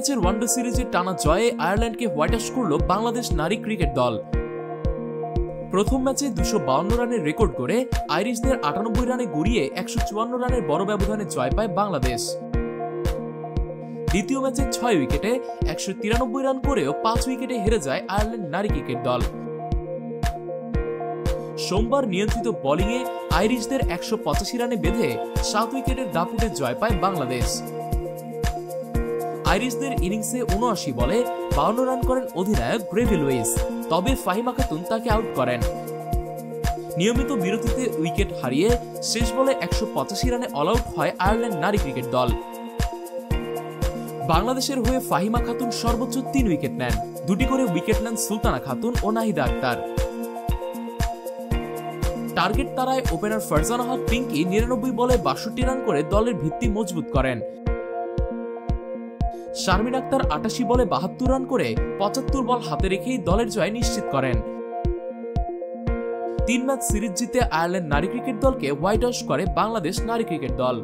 ম্যাচের ওয়ানডে সিরিজে টানা জয়ে আয়ারল্যান্ডকে হোয়াইট ওয়াশ করল বাংলাদেশ নারী ক্রিকেট দল। প্রথম ম্যাচে 252 রানের রেকর্ড করে আইরিশদের 98 রানে গড়িয়ে 154 রানের বড় ব্যবধানে জয় পায় বাংলাদেশ। দ্বিতীয় ম্যাচে 6 উইকেটে 193 রান করেও 5 উইকেটে হেরে যায় আয়ারল্যান্ড নারী ক্রিকেট দল। সোমবার নিয়ন্ত্রিত বোলিংয়ে আইরিশদের 185 রানে বেঁধে 7 উইকেটের দাপুটে জয় পায় বাংলাদেশ। আইরিশদের ইনিংসে 79 বলে 52 রান করেন অধিনায়ক গ্রেভি লুইস, তবে ফাহিমা খাতুন তাকে আউট করেন। নিয়মিত বিরতিতে উইকেট হারিয়ে শেষ বলে 185 রানে অল আউট হয় আয়ারল্যান্ড নারী ক্রিকেট দল। বাংলাদেশের হয়ে ফাহিমা খাতুন সর্বোচ্চ 3 উইকেট নেন, 2টি করে উইকেট নেন সুলতানা খাতুন ও নাহিদা আক্তার। টার্গেট তারায় ওপেনার ফারজানা হক পিঙ্কি 99 বলে 62 রান করে দলের ভিত্তি মজবুত করেন। শারমিন আক্তার 88 বলে 72 রান করে 75 বল হাতে রেখেই দলের জয় নিশ্চিত করেন। 3 ম্যাচ সিরিজ জিতে আয়ারল্যান্ড নারী ক্রিকেট দলকে হোয়াইট ওয়াশ করে বাংলাদেশ নারী ক্রিকেট দল।